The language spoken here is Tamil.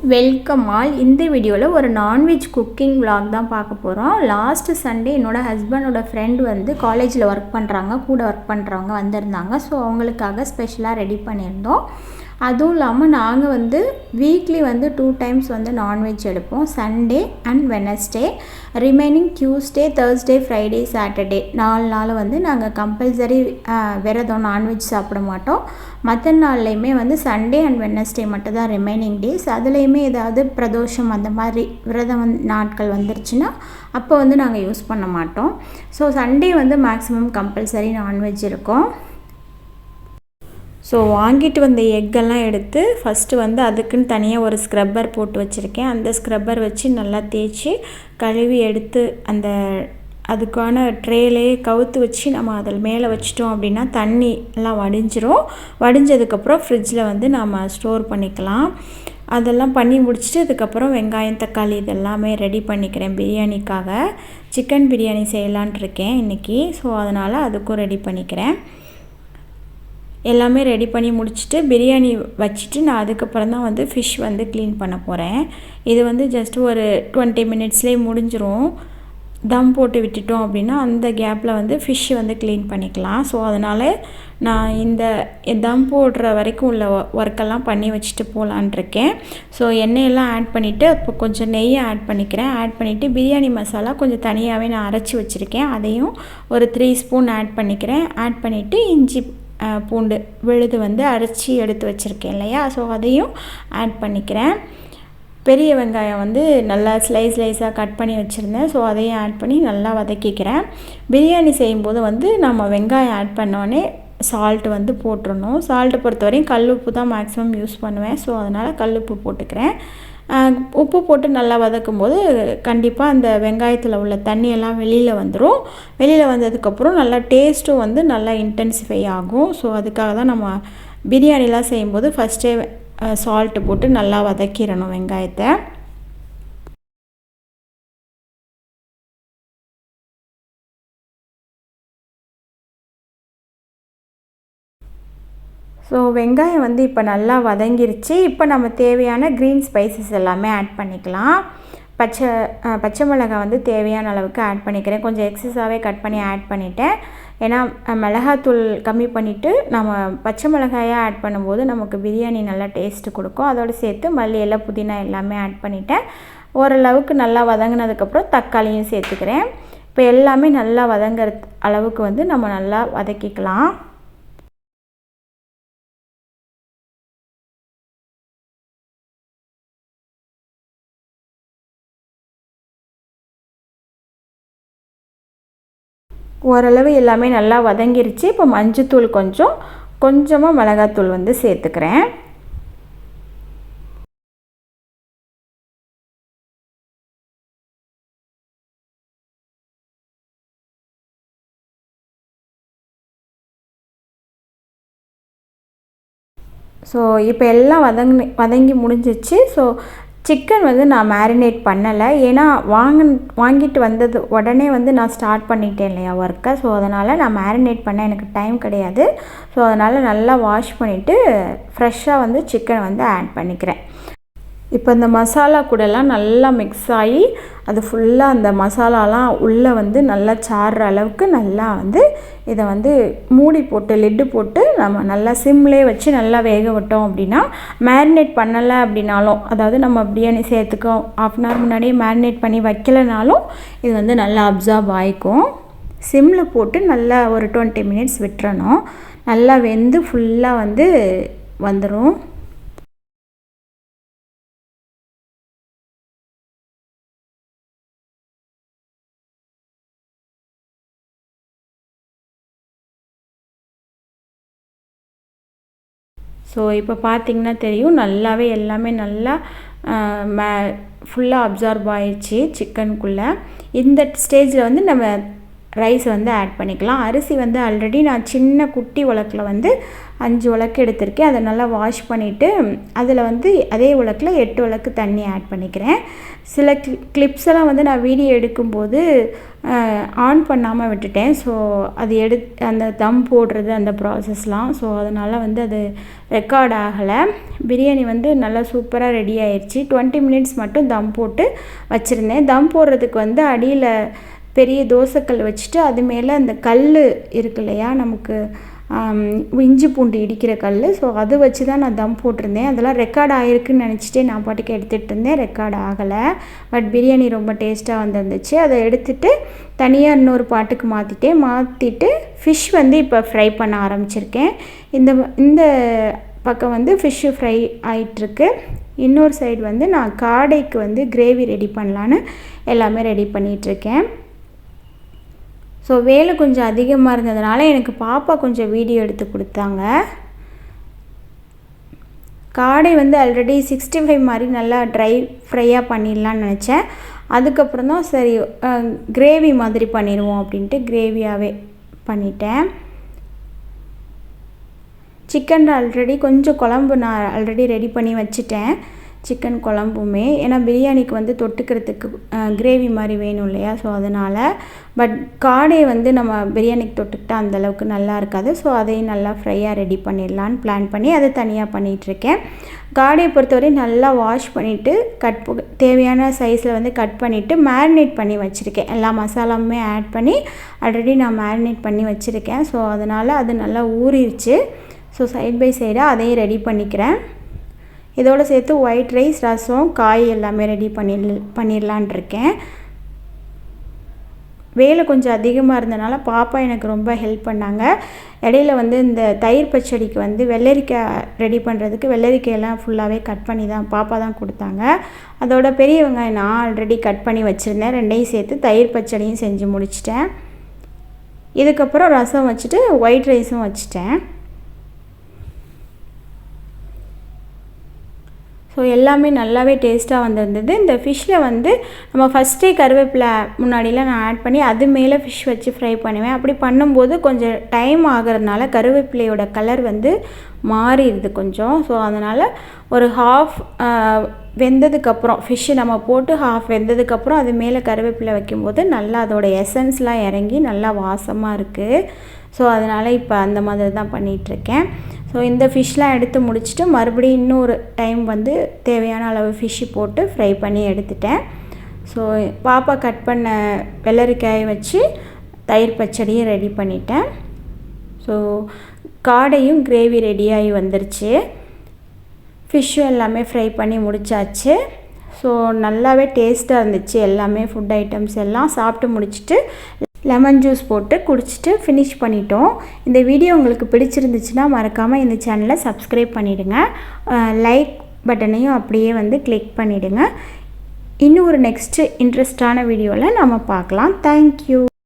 Welcome all. இந்த வீடியோவில் ஒரு நான்வெஜ் குக்கிங் vlog தான் பார்க்க போகிறோம். லாஸ்ட்டு சண்டே என்னோடய ஹஸ்பண்டோட ஃப்ரெண்ட் வந்து காலேஜில் ஒர்க் பண்ணுறாங்க, கூட ஒர்க் பண்ணுறவங்க வந்திருந்தாங்க. ஸோ அவங்களுக்காக ஸ்பெஷலாக ரெடி பண்ணியிருந்தோம். அதுவும் இல்லாமல் நாங்கள் வந்து வீக்லி வந்து 2 டைம்ஸ் வந்து நான்வெஜ் எடுப்போம். Sunday and Wednesday. Remaining Tuesday, Thursday, Friday, Saturday 4 நாள் வந்து நாங்கள் கம்பல்சரி விரதம் நான்வெஜ் சாப்பிட மாட்டோம். மற்ற நாள்லையுமே வந்து சண்டே அண்ட் வெனஸ்டே மட்டும் தான் ரிமைனிங் டேஸ். அதுலேயுமே ஏதாவது பிரதோஷம் அந்த மாதிரி விரதம் நாட்கள் வந்துருச்சுன்னா அப்போ வந்து நாங்கள் யூஸ் பண்ண மாட்டோம். ஸோ சண்டே வந்து மேக்ஸிமம் கம்பல்சரி நான்வெஜ் இருக்கும். ஸோ வாங்கிட்டு வந்த எக்கெல்லாம் எடுத்து ஃபஸ்ட்டு வந்து அதுக்குன்னு தனியாக ஒரு ஸ்க்ரப்பர் போட்டு வச்சுருக்கேன். அந்த ஸ்க்ரப்பர் வச்சு நல்லா தேய்ச்சி கழுவி எடுத்து அந்த அதுக்கான ட்ரேலேயே கவுத்து வச்சு நம்ம அதில் மேலே வச்சிட்டோம் அப்படின்னா தண்ணி எல்லாம் வடிஞ்சிரும். வடிஞ்சதுக்கப்புறம் ஃப்ரிட்ஜில் வந்து நம்ம ஸ்டோர் பண்ணிக்கலாம். அதெல்லாம் பண்ணி முடிச்சுட்டு அதுக்கப்புறம் வெங்காயம், தக்காளி இதெல்லாமே ரெடி பண்ணிக்கிறேன். பிரியாணிக்காக சிக்கன் பிரியாணி செய்யலான்ட்டு இருக்கேன் இன்றைக்கி. ஸோ அதனால் அதுக்கும் ரெடி பண்ணிக்கிறேன். எல்லாமே ரெடி பண்ணி முடிச்சுட்டு பிரியாணி வச்சுட்டு நான் அதுக்கப்புறம் தான் வந்து ஃபிஷ் வந்து க்ளீன் பண்ண போகிறேன். இது வந்து ஜஸ்ட் ஒரு 20 மினிட்ஸ்லேயே முடிஞ்சிரும். தம் போட்டு விட்டுட்டோம் அப்படின்னா அந்த கேப்பில் வந்து ஃபிஷ் வந்து க்ளீன் பண்ணிக்கலாம். ஸோ அதனால் நான் இந்த தம் போடுற வரைக்கும் உள்ள ஒர்க்கெல்லாம் பண்ணி வச்சுட்டு போகலான்ட்ருக்கேன். ஸோ எண்ணெயெல்லாம் ஆட் பண்ணிவிட்டு இப்போ கொஞ்சம் நெய்யை ஆட் பண்ணிக்கிறேன். ஆட் பண்ணிவிட்டு பிரியாணி மசாலா கொஞ்சம் தனியாகவே நான் அரைச்சி வச்சுருக்கேன். அதையும் ஒரு 3 ஸ்பூன் ஆட் பண்ணிக்கிறேன். ஆட் பண்ணிவிட்டு இஞ்சி பூண்டு விழுது வந்து அரைச்சி எடுத்து வச்சுருக்கேன் இல்லையா, ஸோ அதையும் ஆட் பண்ணிக்கிறேன். பெரிய வெங்காயம் வந்து நல்லா ஸ்லைஸாக கட் பண்ணி வச்சுருந்தேன். ஸோ அதையும் ஆட் பண்ணி நல்லா வதக்கிக்கிறேன். பிரியாணி செய்யும்போது வந்து நம்ம வெங்காயம் ஆட் பண்ணோடனே சால்ட்டு வந்து போட்டுடணும். சால்ட்டு பொறுத்தவரையும் கல் உப்பு தான் மேக்ஸிமம் யூஸ் பண்ணுவேன். ஸோ அதனால் கல் உப்பு போட்டுக்கிறேன். உப்பு போட்டு நல்லா வதக்கும்போது கண்டிப்பாக அந்த வெங்காயத்தில் உள்ள தண்ணியெல்லாம் வெளியில் வந்துடும். வெளியில் வந்ததுக்கப்புறம் நல்லா டேஸ்ட்டும் வந்து நல்லா இன்டென்சிஃபை ஆகும். ஸோ அதுக்காக தான் நம்ம பிரியாணிலாம் செய்யும்போது ஃபஸ்ட்டே சால்ட்டு போட்டு நல்லா வதக்கிடணும் வெங்காயத்தை. ஸோ வெங்காயம் வந்து இப்போ நல்லா வதங்கிருச்சு. இப்போ நம்ம தேவையான க்ரீன் ஸ்பைசஸ் எல்லாமே ஆட் பண்ணிக்கலாம். பச்சை மிளகாய் வந்து தேவையான அளவுக்கு ஆட் பண்ணிக்கிறேன். கொஞ்சம் எக்ஸஸாகவே கட் பண்ணி ஆட் பண்ணிட்டேன். ஏன்னா மிளகாத்தூள் கம்மி பண்ணிவிட்டு நம்ம பச்சை மிளகாயாக ஆட் பண்ணும்போது நமக்கு பிரியாணி நல்லா டேஸ்ட்டு கொடுக்கும். அதோடு சேர்த்து மல்லி இலை, புதினா எல்லாமே ஆட் பண்ணிவிட்டேன். ஓரளவுக்கு நல்லா வதங்கினதுக்கப்புறம் தக்காளியும் சேர்த்துக்கிறேன். இப்போ எல்லாமே நல்லா வதங்குற அளவுக்கு வந்து நம்ம நல்லா வதக்கிக்கலாம். ஓரளவு எல்லாமே நல்லா வதங்கிருச்சு. இப்போ மஞ்சத்தூள் கொஞ்சமாக மிளகாத்தூள் வந்து சேர்த்துக்கிறேன். ஸோ இப்போ எல்லாம் வதங்கி முடிஞ்சிச்சு. ஸோ சிக்கன் வந்து நான் மேரினேட் பண்ணலை. ஏன்னா வாங்கிட்டு வந்தது உடனே வந்து நான் ஸ்டார்ட் பண்ணிட்டேன் இல்லையா ஒர்க்கை. ஸோ அதனால் நான் மேரினேட் பண்ண எனக்கு டைம் கிடையாது. ஸோ அதனால் நல்லா வாஷ் பண்ணிவிட்டு ஃப்ரெஷ்ஷாக வந்து சிக்கனை வந்து ஆட் பண்ணிக்கிறேன். இப்போ இந்த மசாலா கூடலாம் நல்லா மிக்ஸ் ஆகி அது ஃபுல்லாக அந்த மசாலாலாம் உள்ளே வந்து நல்லா சாறுற அளவுக்கு நல்லா வந்து இதை வந்து மூடி போட்டு லிட்டு போட்டு நம்ம நல்லா சிம்லேயே வச்சு நல்லா வேக விட்டோம் அப்படின்னா, மேரினேட் பண்ணலை அப்படின்னாலும், அதாவது நம்ம பிரியாணி செய்யறதுக்கு 1/2 hour முன்னாடியே மேரினேட் பண்ணி வைக்கலைனாலும் இது வந்து நல்லா அப்சார்ப் ஆகிக்கும். சிம்மில் போட்டு நல்லா ஒரு 20 மினிட்ஸ் விட்டுறணும். நல்லா வெந்து ஃபுல்லாக வந்து வந்துடும். ஸோ இப்போ பார்த்திங்கன்னா தெரியும், நல்லாவே எல்லாமே நல்லா ஃபுல்லாக அப்சார்ப் ஆயிடுச்சு சிக்கனுக்குள்ளே. இந்த ஸ்டேஜில் வந்து நம்ம ரைஸ் வந்து ஆட் பண்ணிக்கலாம். அரிசி வந்து ஆல்ரெடி நான் சின்ன குட்டி உலக்கில் வந்து 5 உலக்கு எடுத்திருக்கேன். அதை நல்லா வாஷ் பண்ணிவிட்டு அதில் வந்து அதே உலக்கில் 8 உலக்கு தண்ணி ஆட் பண்ணிக்கிறேன். சில கிளிப்ஸ் எல்லாம் வந்து நான் வீடியோ எடுக்கும்போது ஆன் பண்ணாமல் விட்டுட்டேன். ஸோ அது அந்த தம் போடுறது அந்த ப்ராசஸ்லாம், ஸோ அதனால் வந்து அது ரெக்கார்ட் ஆகலை. பிரியாணி வந்து நல்லா சூப்பராக ரெடி ஆயிடுச்சு. 20 மினிட்ஸ் மட்டும் தம் போட்டு வச்சுருந்தேன். தம் போடுறதுக்கு வந்து அடியில் பெரிய தோசைக்கல் வச்சுட்டு அது மேலே அந்த கல் இருக்கு இல்லையா, நமக்கு இஞ்சி பூண்டு இடிக்கிற கல், ஸோ அது வச்சு தான் நான் தம் போட்டிருந்தேன். அதெல்லாம் ரெக்கார்ட் ஆகிருக்குன்னு நினச்சிட்டே நான் பாட்டுக்கு எடுத்துகிட்டு இருந்தேன். ரெக்கார்ட் ஆகலை. பட் பிரியாணி ரொம்ப டேஸ்ட்டாக வந்துருந்துச்சு. அதை எடுத்துகிட்டு தனியாக இன்னொரு பாட்டுக்கு மாற்றிட்டு ஃபிஷ் வந்து இப்போ ஃப்ரை பண்ண ஆரம்பிச்சிருக்கேன். இந்த பக்கம் வந்து ஃபிஷ்ஷு ஃப்ரை ஆகிட்டுருக்கு. இன்னொரு சைடு வந்து நான் காடைக்கு வந்து கிரேவி ரெடி பண்ணலான்னு எல்லாமே ரெடி பண்ணிகிட்ருக்கேன். ஸோ வேலை கொஞ்சம் அதிகமாக இருந்ததுனால எனக்கு பாப்பா கொஞ்சம் வீடியோ எடுத்து கொடுத்தாங்க. காடை வந்து ஆல்ரெடி 65 மாதிரி நல்லா ட்ரை ஃப்ரையாக பண்ணிடலான்னு நினச்சேன். அதுக்கப்புறம் தான் சரி கிரேவி மாதிரி பண்ணிடுவோம் அப்படின்ட்டு கிரேவியாகவே பண்ணிட்டேன். சிக்கன் ஆல்ரெடி கொஞ்சம் குழம்பு நான் ஆல்ரெடி ரெடி பண்ணி வச்சுட்டேன். சிக்கன் குழம்புமே ஏன்னா பிரியாணிக்கு வந்து தொட்டுக்கிறதுக்கு கிரேவி மாதிரி வேணும் இல்லையா, ஸோ அதனால். பட் காடையை வந்து நம்ம பிரியாணிக்கு தொட்டுக்கிட்டா அந்தளவுக்கு நல்லா இருக்காது. ஸோ அதையும் நல்லா ஃப்ரையாக ரெடி பண்ணிடலான்னு பிளான் பண்ணி அதை தனியாக பண்ணிகிட்ருக்கேன். காடையை பொறுத்தவரை நல்லா வாஷ் பண்ணிவிட்டு தேவையான சைஸில் வந்து கட் பண்ணிவிட்டு மேரினேட் பண்ணி வச்சுருக்கேன். எல்லா மசாலாவுமே ஆட் பண்ணி ஆல்ரெடி நான் மேரினேட் பண்ணி வச்சுருக்கேன். ஸோ அதனால் அது நல்லா ஊறிடுச்சு. ஸோ சைட் பை சைடாக அதையும் ரெடி பண்ணிக்கிறேன். இதோடு சேர்த்து ஒயிட் ரைஸ், ரசம், காய் எல்லாமே ரெடி பண்ணிடலான் இருக்கேன். வேலை கொஞ்சம் அதிகமாக இருந்தனால பாப்பா எனக்கு ரொம்ப ஹெல்ப் பண்ணாங்க. இடையில வந்து இந்த தயிர் பச்சடிக்கு வந்து வெள்ளரிக்காய் ரெடி பண்ணுறதுக்கு வெள்ளரிக்காயெல்லாம் ஃபுல்லாகவே கட் பண்ணி தான் பாப்பா தான் கொடுத்தாங்க. அதோட பெரிய வெங்காயம் நான் ஆல்ரெடி கட் பண்ணி வச்சுருந்தேன். ரெண்டையும் சேர்த்து தயிர் பச்சடியும் செஞ்சு முடிச்சிட்டேன். இதுக்கப்புறம் ரசம் வச்சுட்டு ஒயிட் ரைஸும் வச்சுட்டேன். ஸோ எல்லாமே நல்லாவே டேஸ்ட்டாக வந்திருந்தது. இந்த ஃபிஷ்ஷில் வந்து நம்ம ஃபஸ்ட்டே கருவேப்பிலை முன்னாடிலாம் நான் ஆட் பண்ணி அது மேலே ஃபிஷ் வச்சு ஃப்ரை பண்ணுவேன். அப்படி பண்ணும்போது கொஞ்சம் டைம் ஆகிறதுனால கருவேப்பிலையோட கலர் வந்து மாறிடுது கொஞ்சம். ஸோ அதனால் ஒரு ஹாஃப் வெந்ததுக்கப்புறம் ஃபிஷ்ஷு நம்ம போட்டு ஹாஃப் வெந்ததுக்கப்புறம் அது மேலே கருவேப்பிலை வைக்கும்போது நல்லா அதோடய எசன்ஸ்லாம் இறங்கி நல்லா வாசமாக இருக்குது. ஸோ அதனால் இப்போ அந்த மாதிரி தான் பண்ணிகிட்ருக்கேன். ஸோ இந்த ஃபிஷ்லாம் எடுத்து முடிச்சுட்டு மறுபடியும் இன்னொரு டைம் வந்து தேவையான அளவு ஃபிஷ்ஷு போட்டு ஃப்ரை பண்ணி எடுத்துட்டேன். ஸோ பாப்பா கட் பண்ண வெள்ளரிக்காயை வச்சு தயிர் பச்சடியும் ரெடி பண்ணிட்டேன். ஸோ காடையும் கிரேவி ரெடியாகி வந்துருச்சு. ஃபிஷ்ஷும் எல்லாமே ஃப்ரை பண்ணி முடித்தாச்சு. ஸோ நல்லாவே டேஸ்ட்டாக இருந்துச்சு. எல்லாமே ஃபுட் ஐட்டம்ஸ் எல்லாம் சாப்பிட்டு முடிச்சுட்டு லெமன் ஜூஸ் போட்டு குடிச்சிட்டு ஃபினிஷ் பண்ணிட்டோம். இந்த வீடியோ உங்களுக்கு பிடிச்சிருந்துச்சுன்னா மறக்காமல் இந்த சேனலை சப்ஸ்கிரைப் பண்ணிவிடுங்க. லைக் பட்டனையும் அப்படியே வந்து கிளிக் பண்ணிவிடுங்க. இன்னும் ஒரு நெக்ஸ்ட்டு இன்ட்ரெஸ்டான வீடியோவில் நம்ம பார்க்கலாம். தேங்க்யூ.